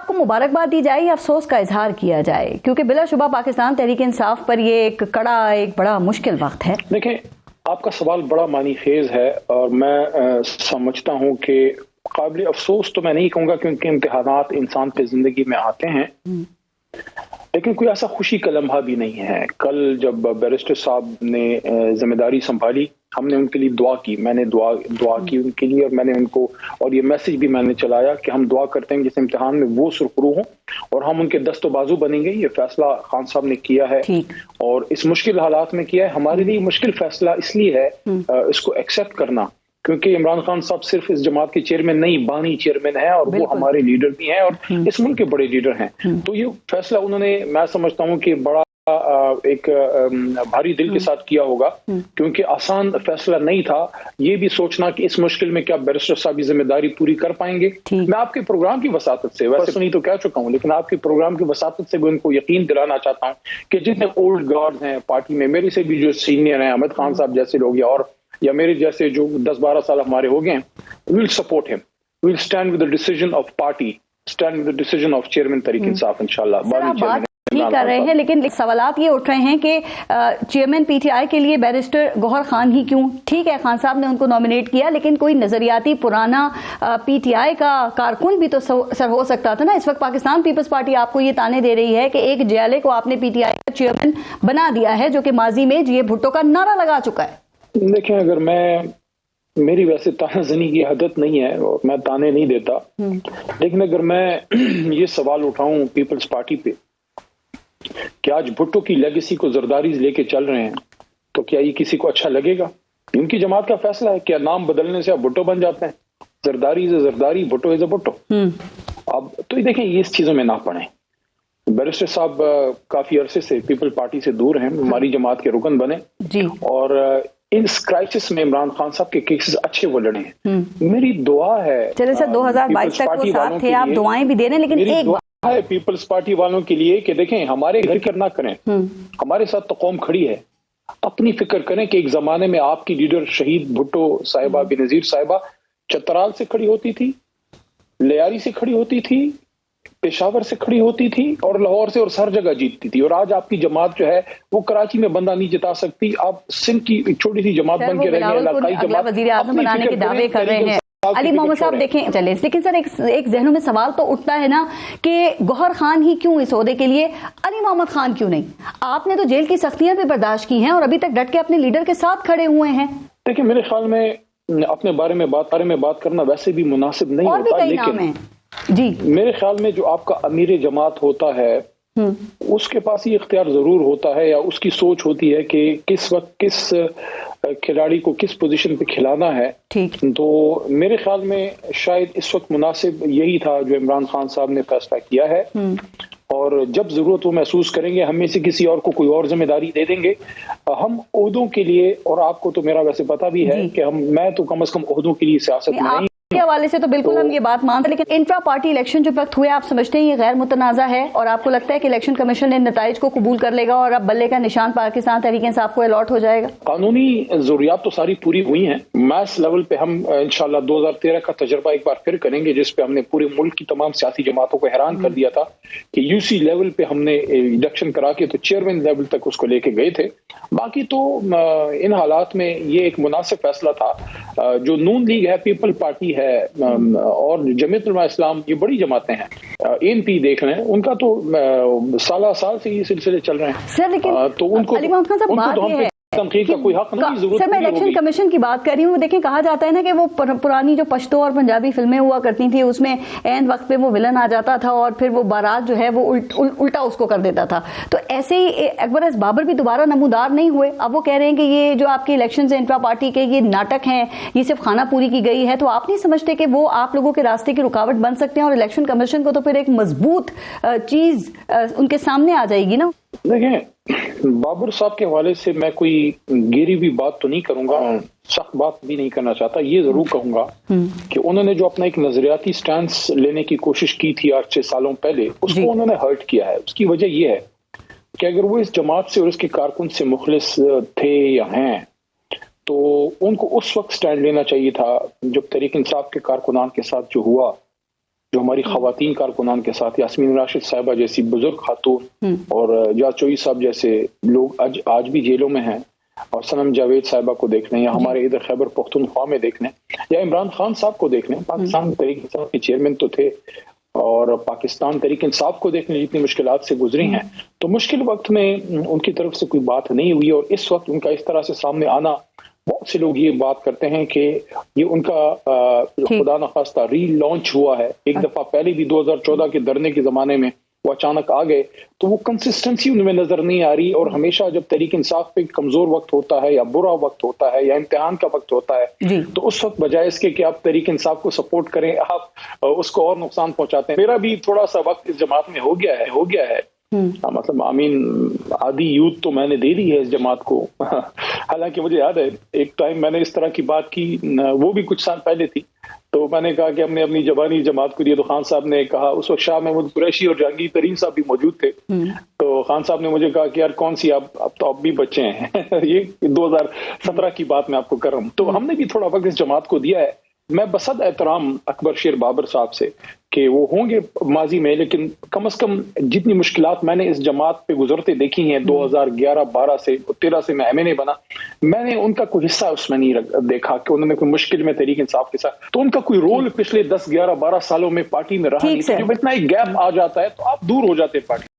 आपको मुबारकबाद दी जाए या अफसोस का इजहार किया जाए, क्योंकि बिलाशुबा पाकिस्तान तहरीक इंसाफ पर ये एक बड़ा मुश्किल वक्त है? देखें, आपका सवाल बड़ा मानी खेज है और मैं समझता हूँ कि काबिल अफसोस तो मैं नहीं कहूँगा, क्योंकि इम्तिहानात इंसान की जिंदगी में आते हैं, लेकिन कोई ऐसा खुशी का लम्हा भी नहीं है। कल जब बैरिस्टर साहब ने जिम्मेदारी संभाली, हमने उनके लिए दुआ की, मैंने दुआ की उनके लिए, और मैंने उनको, और ये मैसेज भी मैंने चलाया कि हम दुआ करते हैं जिस इम्तिहान में वो सुरखरू हों और हम उनके दस्तो बाजू बनेंगे। ये फैसला खान साहब ने किया है और इस मुश्किल हालात में किया है। हमारे लिए मुश्किल फैसला इसलिए है इसको एक्सेप्ट करना, क्योंकि इमरान खान साहब सिर्फ इस जमात के चेयरमैन नहीं, बानी चेयरमैन है और वो हमारे लीडर भी हैं और इस मुल्क के बड़े लीडर हैं। तो ये फैसला उन्होंने, मैं समझता हूँ कि बड़ा एक भारी दिल के साथ किया होगा, क्योंकि आसान फैसला नहीं था ये भी सोचना कि इस मुश्किल में क्या बैरिस्टर साहब की जिम्मेदारी पूरी कर पाएंगे। मैं आपके प्रोग्राम की वसातत से, वैसे नहीं तो कह चुका हूँ, लेकिन आपके प्रोग्राम की वसातत से भी उनको यकीन दिलाना चाहता हूँ कि जितने ओल्ड गार्ड हैं पार्टी में, मेरे से भी जो सीनियर हैं, अहमद खान साहब जैसे लोग या मेरे जैसे जो 10-12 साल हमारे हो गए, will support him, will stand with the decision of party, stand with the decision of chairman Tehreek Insaf इंशाल्लाह। ठीक कर रहे हैं, लेकिन सवालात ये उठ रहे हैं कि चेयरमैन पीटीआई के लिए बैरिस्टर गौहर खान ही क्यों? ठीक है, खान साहब ने उनको नॉमिनेट किया, लेकिन कोई नजरियाती पुराना पीटीआई का कारकुन भी तो सर हो सकता था ना। इस वक्त पाकिस्तान पीपल्स पार्टी आपको ये ताने दे रही है कि एक जियाले को आपने पीटीआई का चेयरमैन बना दिया है, जो कि माजी में जी भुट्टो का नारा लगा चुका है। देखें, अगर मेरी वैसे तानाजनी की आदत नहीं है और मैं ताने नहीं देता, लेकिन अगर मैं ये सवाल उठाऊं पीपल्स पार्टी पे कि आज भुट्टो की लेगेसी को जरदारी लेके चल रहे हैं, तो क्या ये किसी को अच्छा लगेगा? उनकी जमात का फैसला है, क्या नाम बदलने से आप भुट्टो बन जाते हैं? Zardari is Zardari, Bhutto is Bhutto. अब तो ये देखें, ये इस चीजों में ना पड़े। बैरिस्टर साहब काफी अरसे से पीपल पार्टी से दूर हैं, हमारी जमात के रुकन बने जी, और इस क्राइसिस में इमरान खान साहब के केसेस अच्छे वो लड़े हैं। मेरी दुआ है, चले सर 2022 तक वो साथ थे, आप दुआएं भी दे रहे हैं, लेकिन एक दुआ है पीपल्स पार्टी वालों के लिए कि देखें, हमारे घर कर ना करें, हमारे साथ तो कौम खड़ी है। अपनी फिक्र करें कि एक जमाने में आपकी लीडर शहीद भुट्टो साहिबा, बेनजीर साहिबा चतराल से खड़ी होती थी, लियारी से खड़ी होती थी, पेशावर से खड़ी होती थी और लाहौर से, और हर जगह जीतती थी। और आज आपकी जमात जो है वो कराची में बंदा नहीं जिता सकती। आप सिंध की एक छोटी सी जमात बन के रह गए, इलाकाई जमात, वजीर आज़म बनाने के दावे कर रहे हैं। अली मोहम्मद साहब देखें, चले, लेकिन सर एक जहनों में सवाल तो उठता है ना कि गौहर खान ही क्यों इस ओहदे के लिए, अली मोहम्मद खान क्यों नहीं? आपने तो जेल की सख्तियां भी बर्दाश्त की हैं और अभी तक डट के अपने लीडर के साथ खड़े हुए हैं। देखिए, मेरे ख्याल में अपने बारे में बात करना वैसे भी मुनासिब नहीं और होता, भी कई नाम हैं जी। मेरे ख्याल में जो आपका अमीर जमात होता है उसके पास ये इख्तियार जरूर होता है, या उसकी सोच होती है कि किस वक्त किस खिलाड़ी को किस पोजीशन पे खिलाना है। ठीक, तो मेरे ख्याल में शायद इस वक्त मुनासिब यही था जो इमरान खान साहब ने फैसला किया है, और जब जरूरत वो महसूस करेंगे हम में से किसी और को कोई और जिम्मेदारी दे देंगे। हम ओहदों के लिए, और आपको तो मेरा वैसे पता भी है कि मैं तो कम से कम ओहदों के लिए सियासत में नहीं, के हवाले से तो बिल्कुल हम ये बात मानते हैं, लेकिन इंट्रा पार्टी इलेक्शन जो वक्त हुए, आप समझते हैं ये गैर मुतनाज़ा है और आपको लगता है कि इलेक्शन कमीशन ने नताइज को कबूल कर लेगा और अब बल्ले का निशान पाकिस्तान तहरीक इंसाफ को अलॉट हो जाएगा? कानूनी जरूरियात तो सारी पूरी हुई हैं। मैस लेवल पे हम इंशाल्लाह 2013 का तजर्बा एक बार फिर करेंगे, जिसपे हमने पूरे मुल्क की तमाम सियासी जमातों को हैरान कर दिया था कि यूसी लेवल पे हमने इलेक्शन करा के तो चेयरमैन लेवल तक उसको लेके गए थे। बाकी तो इन हालात में ये एक मुनासिब फैसला था। जो नून लीग है, पीपल पार्टी है और जमीयत उलमा इस्लाम, ये बड़ी जमातें हैं, एनपी देख रहे हैं, उनका तो साल से ये सिलसिले चल रहे हैं सर, लेकिन तो उनको तनकीद का कोई हक नहीं, जरूरत सर, मैं इलेक्शन कमीशन की बात कर रही हूँ। देखें, कहा जाता है ना कि वो पुरानी जो पश्तो और पंजाबी फिल्में हुआ करती थी उसमें एंड वक्त पे वो विलन आ जाता था और फिर वो बारात जो है वो उल्टा उसको कर देता था। तो ऐसे ही अकबर एस बाबर भी दोबारा नमूदार नहीं हुए। अब वो कह रहे हैं कि ये जो आपके इलेक्शन है इंट्रा पार्टी के, ये नाटक हैं, ये सिर्फ खाना पूरी की गई है। तो आप नहीं समझते कि वो आप लोगों के रास्ते की रुकावट बन सकते हैं और इलेक्शन कमीशन को तो फिर एक मजबूत चीज उनके सामने आ जाएगी ना? देखें, बाबर साहब के हवाले से मैं कोई गहरी भी बात तो नहीं करूंगा, सख्त बात भी नहीं करना चाहता। ये जरूर कहूंगा कि उन्होंने जो अपना एक नजरियाती स्टैंस लेने की कोशिश की थी 8-6 सालों पहले, उसको उन्होंने हर्ट किया है। उसकी वजह यह है कि अगर वो इस जमात से और उसके कारकुन से मुखलिस थे या हैं, तो उनको उस वक्त स्टैंड लेना चाहिए था जब तहरीक इंसाफ के कारकुनान के साथ जो हुआ। جو ہماری خواتین کارکنان کے ساتھ یاسمین راشد صاحبہ جیسی بزرگ خاتون اور جاز چوئی صاحب جیسے لوگ آج بھی جیلوں میں ہیں، اور صنم جاوید صاحبہ کو دیکھ لیں، یا ہمارے ادھر خیبر پختونخوا میں دیکھ لیں، یا عمران خان صاحب کو دیکھ لیں، پاکستان تحریک انصاف کے چیئرمین تو تھے، اور پاکستان تحریک انصاف کو دیکھ لیں جتنی مشکلات سے گزری ہیں، تو مشکل وقت میں ان کی طرف سے کوئی بات نہیں ہوئی، اور اس وقت ان کا اس طرح سے سامنے آنا، بہت سے لوگ یہ بات کرتے ہیں کہ یہ ان کا خدا نخواستہ ری لانچ ہوا ہے، ایک دفعہ پہلے بھی 2014 کے دھرنے کے زمانے میں وہ اچانک آ گئے، تو وہ کنسسٹنسی ان میں نظر نہیں آ رہی، اور ہمیشہ جب تحریک انصاف پہ کمزور وقت ہوتا ہے یا برا وقت ہوتا ہے یا امتحان کا وقت ہوتا ہے تو اس وقت بجائے اس کے کہ آپ تحریک انصاف کو سپورٹ کریں، آپ اس کو اور نقصان پہنچاتے ہیں۔ میرا بھی تھوڑا سا وقت اس جماعت میں ہو گیا ہے مطلب آمین آدھی یوتھ تو میں نے دے دی ہے اس جماعت کو، حالانکہ مجھے یاد ہے ایک ٹائم میں نے اس طرح کی بات کی، وہ بھی کچھ سال پہلے تھی، تو میں نے کہا کہ ہم نے اپنی زبانی جماعت کو دیا، تو خان صاحب نے کہا، اس وقت شاہ محمود قریشی اور جہانگیر ترین صاحب بھی موجود تھے، تو خان صاحب نے مجھے کہا کہ یار کون سی اب تو اب بھی بچے ہیں یہ 2017 کی بات میں آپ کو کر رہا ہوں، تو ہم نے بھی تھوڑا وقت اس جماعت کو دیا ہے۔ میں بصد احترام اکبر شیر بابر صاحب سے کہ وہ ہوں گے ماضی میں، لیکن کم از کم جتنی مشکلات میں نے اس جماعت پہ گزرتے دیکھی ہیں 2011-12 سے 13 سے میں MNA بنا، میں نے ان کا کوئی حصہ اس میں نہیں دیکھا کہ انہوں نے کوئی مشکل میں تحریک انصاف کے ساتھ، تو ان کا کوئی رول پچھلے 10-11-12 سالوں میں پارٹی میں رہا نہیں، جب اتنا ایک گیپ آ جاتا ہے تو آپ دور ہو جاتے ہیں پارٹی